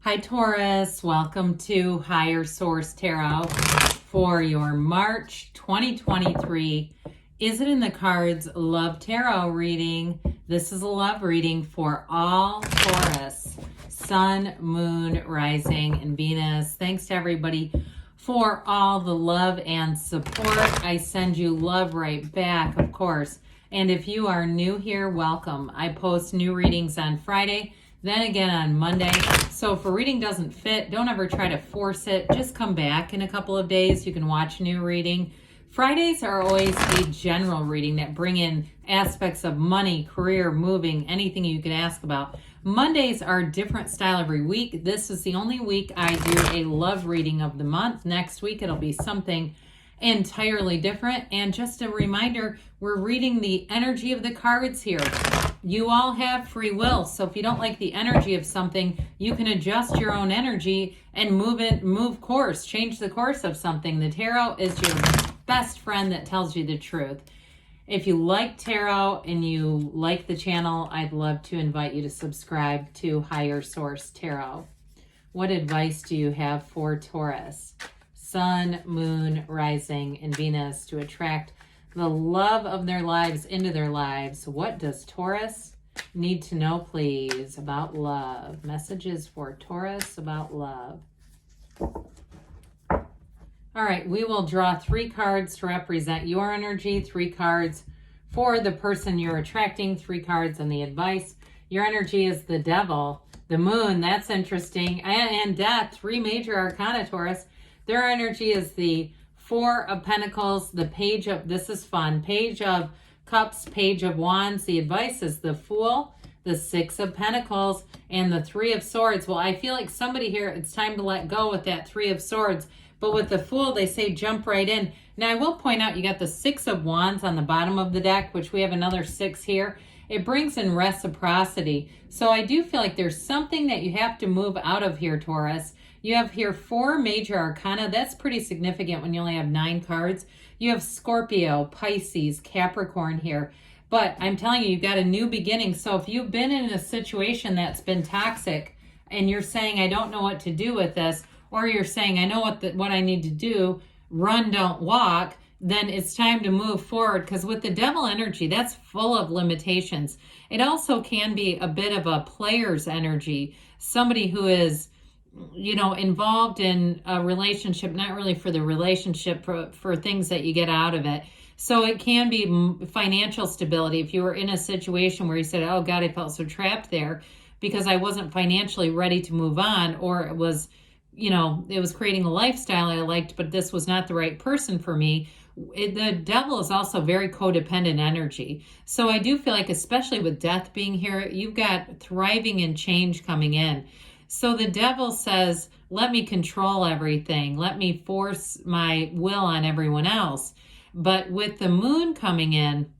Hi Taurus, welcome to Higher Source Tarot for your March 2023 Is It in the Cards Love Tarot reading. This is a love reading for all Taurus, Sun, Moon, Rising, and Venus. Thanks to everybody for all the love and support. I send you love right back, of course. And if you are new here, welcome. I post new readings on Friday, then again on Monday. So if a reading doesn't fit, don't ever try to force it. Just come back in a couple of days. You can watch a new reading. Fridays are always a general reading that bring in aspects of money, career, moving, anything you can ask about. Mondays are a different style every week. This is the only week I do a love reading of the month. Next week it'll be something entirely different. And just a reminder, we're reading the energy of the cards here. You all have free will, so if you don't like the energy of something, you can adjust your own energy and move course, change the course of something. The tarot is your best friend that tells you the truth. If you like tarot and you like the channel, I'd love to invite you to subscribe to Higher Source Tarot. What advice do you have for Taurus, Sun, Moon, Rising, and Venus to attract the love of their lives into their lives? What does Taurus need to know, please, about love? Messages for Taurus about love. All right, we will draw 3 cards to represent your energy, 3 cards for the person you're attracting, 3 cards on the advice. Your energy is the Devil, the Moon, that's interesting, and Death, 3 major arcana, Taurus. Their energy is the 4 of Pentacles, the Page of, this is fun, Page of Cups, Page of Wands. The advice is the Fool, the 6 of Pentacles, and the 3 of Swords. Well, I feel like somebody here, it's time to let go with that 3 of Swords. But with the Fool, they say jump right in. Now, I will point out you got the 6 of Wands on the bottom of the deck, which we have another 6 here. It brings in reciprocity. So I do feel like there's something that you have to move out of here, Taurus. You have here 4 major arcana. That's pretty significant when you only have 9 cards. You have Scorpio, Pisces, Capricorn here. But I'm telling you, you've got a new beginning. So if you've been in a situation that's been toxic and you're saying, I don't know what to do with this, or you're saying, I know what I need to do, run, don't walk, then it's time to move forward. Because with the Devil energy, that's full of limitations. It also can be a bit of a player's energy, somebody who is, you know, involved in a relationship, not really for the relationship, for things that you get out of it. So it can be financial stability. If you were in a situation where you said, oh God, I felt so trapped there because I wasn't financially ready to move on, or it was, you know, it was creating a lifestyle I liked, but this was not the right person for me. The Devil is also very codependent energy. So I do feel like, especially with Death being here, you've got thriving and change coming in. So the Devil says, let me control everything. Let me force my will on everyone else. But with the Moon coming in,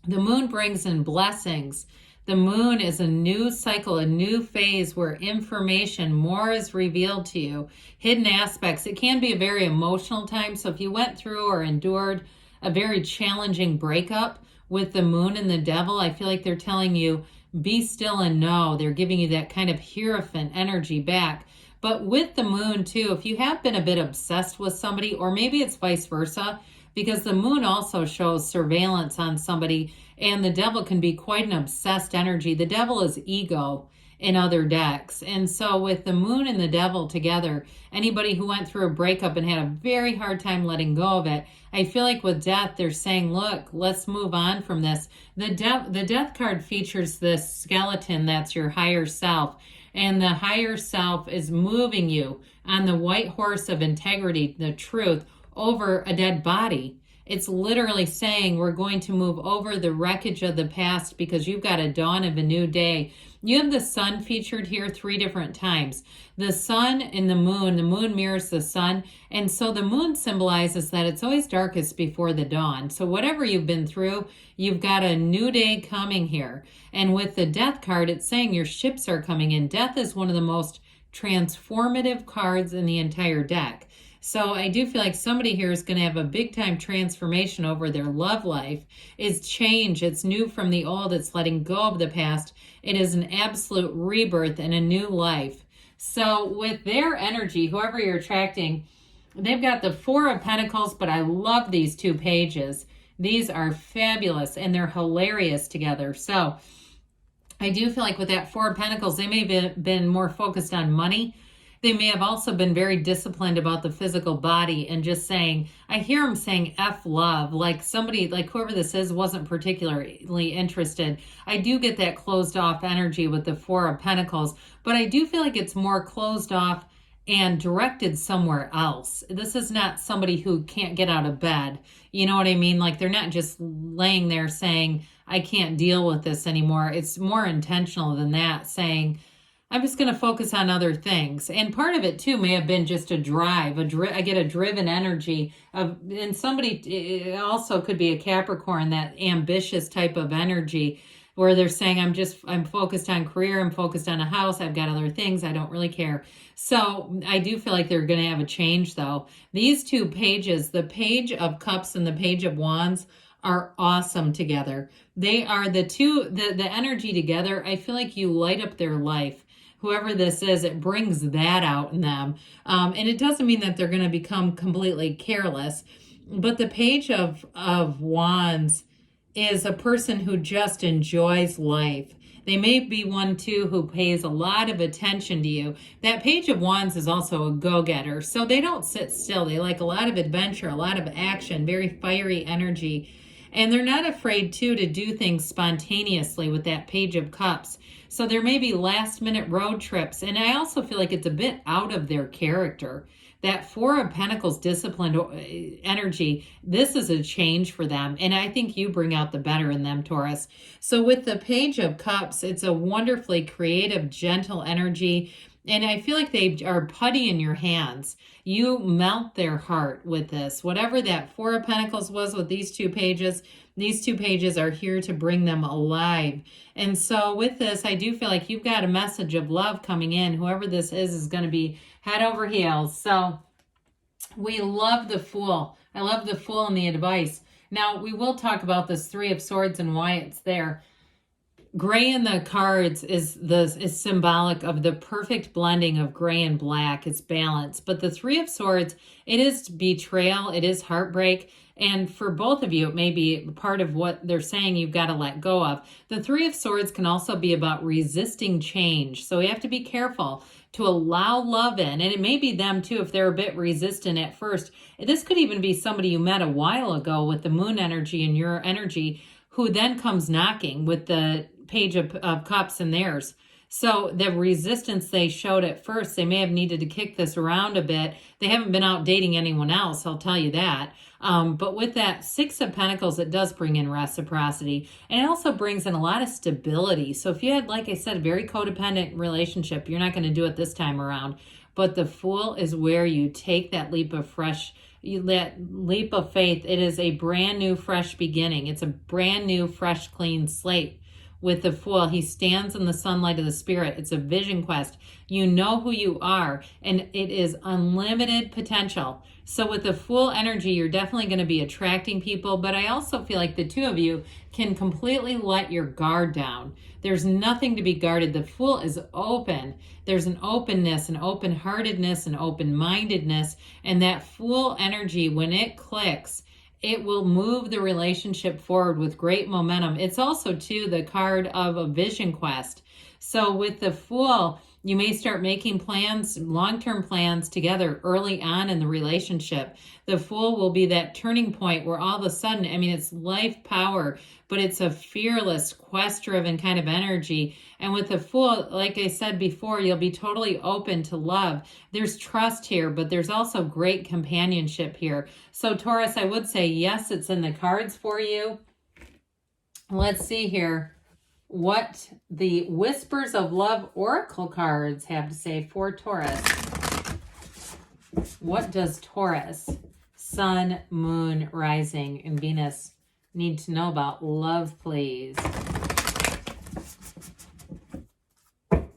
the Moon brings in blessings. The Moon is a new cycle, a new phase where information, more is revealed to you, hidden aspects. It can be a very emotional time. So if you went through or endured a very challenging breakup with the Moon and the Devil, I feel like they're telling you, be still and know. They're giving you that kind of Hierophant energy back. But with the Moon too, if you have been a bit obsessed with somebody, or maybe it's vice versa, because the Moon also shows surveillance on somebody, and the Devil can be quite an obsessed energy. The Devil is ego in other decks. And so with the Moon and the Devil together, anybody who went through a breakup and had a very hard time letting go of it, I feel like with Death, they're saying, look, let's move on from this. The Death card features this skeleton that's your higher self. And the higher self is moving you on the white horse of integrity, the truth, over a dead body. It's literally saying we're going to move over the wreckage of the past because you've got a dawn of a new day. You have the Sun featured here 3 different times. The Sun and the Moon mirrors the Sun. And so the Moon symbolizes that it's always darkest before the dawn. So whatever you've been through, you've got a new day coming here. And with the Death card, it's saying your ships are coming in. Death is one of the most transformative cards in the entire deck. So I do feel like somebody here is going to have a big time transformation over their love life. It's change. It's new from the old. It's letting go of the past. It is an absolute rebirth and a new life. So with their energy, whoever you're attracting, they've got the Four of Pentacles, but I love these two pages. These are fabulous and they're hilarious together. So I do feel like with that Four of Pentacles, they may have been more focused on money. They may have also been very disciplined about the physical body and just saying, I hear them saying F love, like somebody, like whoever this is, wasn't particularly interested. I do get that closed off energy with the Four of Pentacles, but I do feel like it's more closed off and directed somewhere else. This is not somebody who can't get out of bed. You know what I mean? Like they're not just laying there saying, I can't deal with this anymore. It's more intentional than that, saying, I'm just going to focus on other things. And part of it too may have been just a drive. I get a driven energy of, and somebody, it also could be a Capricorn, that ambitious type of energy where they're saying, I'm focused on career, I'm focused on a house, I've got other things, I don't really care. So I do feel like they're going to have a change though. These two pages, the Page of Cups and the Page of Wands, are awesome together. They are the two, the energy together. I feel like you light up their life. Whoever this is, it brings that out in them. And it doesn't mean that they're going to become completely careless. But the Page of Wands is a person who just enjoys life. They may be one too who pays a lot of attention to you. That Page of Wands is also a go-getter. So they don't sit still. They like a lot of adventure, a lot of action, very fiery energy. And they're not afraid too to do things spontaneously with that Page of Cups. So there may be last minute road trips. And I also feel like it's a bit out of their character. That Four of Pentacles disciplined energy, this is a change for them. And I think you bring out the better in them, Taurus. So with the Page of Cups, it's a wonderfully creative, gentle energy. And I feel like they are putty in your hands. You melt their heart with this. Whatever that Four of Pentacles was with these two pages are here to bring them alive. And so with this, I do feel like you've got a message of love coming in. Whoever this is going to be head over heels. So we love the Fool. I love the Fool and the advice. Now, we will talk about this Three of Swords and why it's there. Gray in the cards is symbolic of the perfect blending of gray and black. It's balance. But the Three of Swords, it is betrayal. It is heartbreak. And for both of you, it may be part of what they're saying you've got to let go of. The Three of Swords can also be about resisting change. So we have to be careful to allow love in. And it may be them too if they're a bit resistant at first. This could even be somebody you met a while ago with the moon energy and your energy who then comes knocking with the Page of Cups in theirs. So the resistance they showed at first, they may have needed to kick this around a bit. They haven't been out dating anyone else, I'll tell you that. But with that Six of Pentacles, it does bring in reciprocity. And it also brings in a lot of stability. So if you had, like I said, a very codependent relationship, you're not going to do it this time around. But the Fool is where you take that leap of faith. It is a brand new, fresh beginning. It's a brand new, fresh, clean slate. With the Fool, he stands in the sunlight of the spirit. It's a vision quest. You know who you are, and it is unlimited potential. So with the Fool energy, you're definitely going to be attracting people, but I also feel like the two of you can completely let your guard down. There's nothing to be guarded. The Fool is open. There's an openness, an open-heartedness, an open-mindedness, and that Fool energy, when it clicks, it will move the relationship forward with great momentum. It's also, too, the card of a vision quest. So with the Fool, you may start making plans, long-term plans together early on in the relationship. The Fool will be that turning point where all of a sudden, I mean, it's life power, but it's a fearless, quest-driven kind of energy. And with the Fool, like I said before, you'll be totally open to love. There's trust here, but there's also great companionship here. So Taurus, I would say, yes, it's in the cards for you. Let's see here what the Whispers of Love Oracle cards have to say for Taurus. What does Taurus, Sun, Moon, Rising, and Venus need to know about love, please? All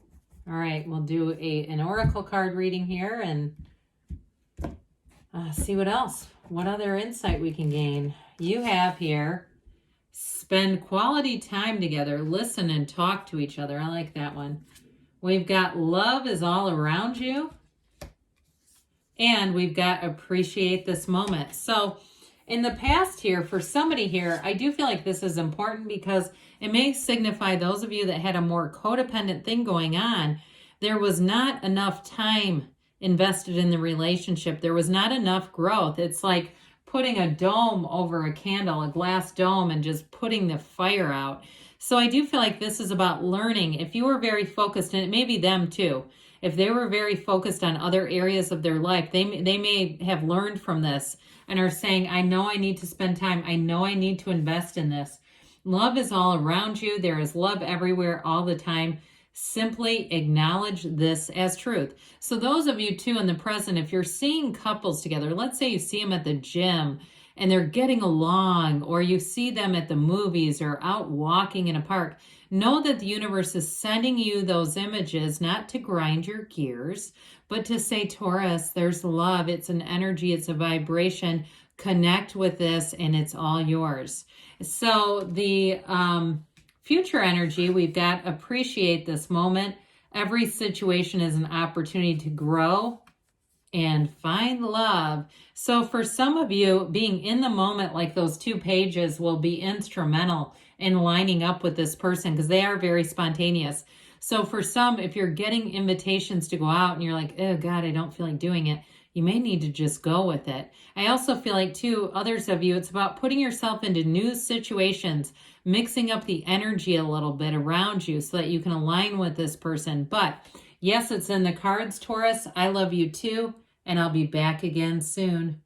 right, we'll do an Oracle card reading here and see what else, what other insight we can gain. You have here, spend quality time together, listen and talk to each other. I like that one. We've got love is all around you. And we've got appreciate this moment. So in the past here, for somebody here, I do feel like this is important because it may signify those of you that had a more codependent thing going on. There was not enough time invested in the relationship. There was not enough growth. It's like putting a dome over a candle, a glass dome, and just putting the fire out. So I do feel like this is about learning. If you were very focused, and it may be them too, if they were very focused on other areas of their life, they may have learned from this and are saying, I know I need to spend time. I know I need to invest in this. Love is all around you. There is love everywhere all the time. Simply acknowledge this as truth. So those of you too in the present, if you're seeing couples together, let's say you see them at the gym and they're getting along, or you see them at the movies or out walking in a park, know that the universe is sending you those images not to grind your gears, but to say, Taurus, there's love. It's an energy. It's a vibration. Connect with this and it's all yours. So the future energy, we've got appreciate this moment. Every situation is an opportunity to grow and find love. So for some of you, being in the moment like those 2 pages will be instrumental in lining up with this person because they are very spontaneous. So for some, if you're getting invitations to go out and you're like, oh God, I don't feel like doing it, you may need to just go with it. I also feel like too, others of you, it's about putting yourself into new situations, mixing up the energy a little bit around you so that you can align with this person. But yes, it's in the cards, Taurus. I love you too. And I'll be back again soon.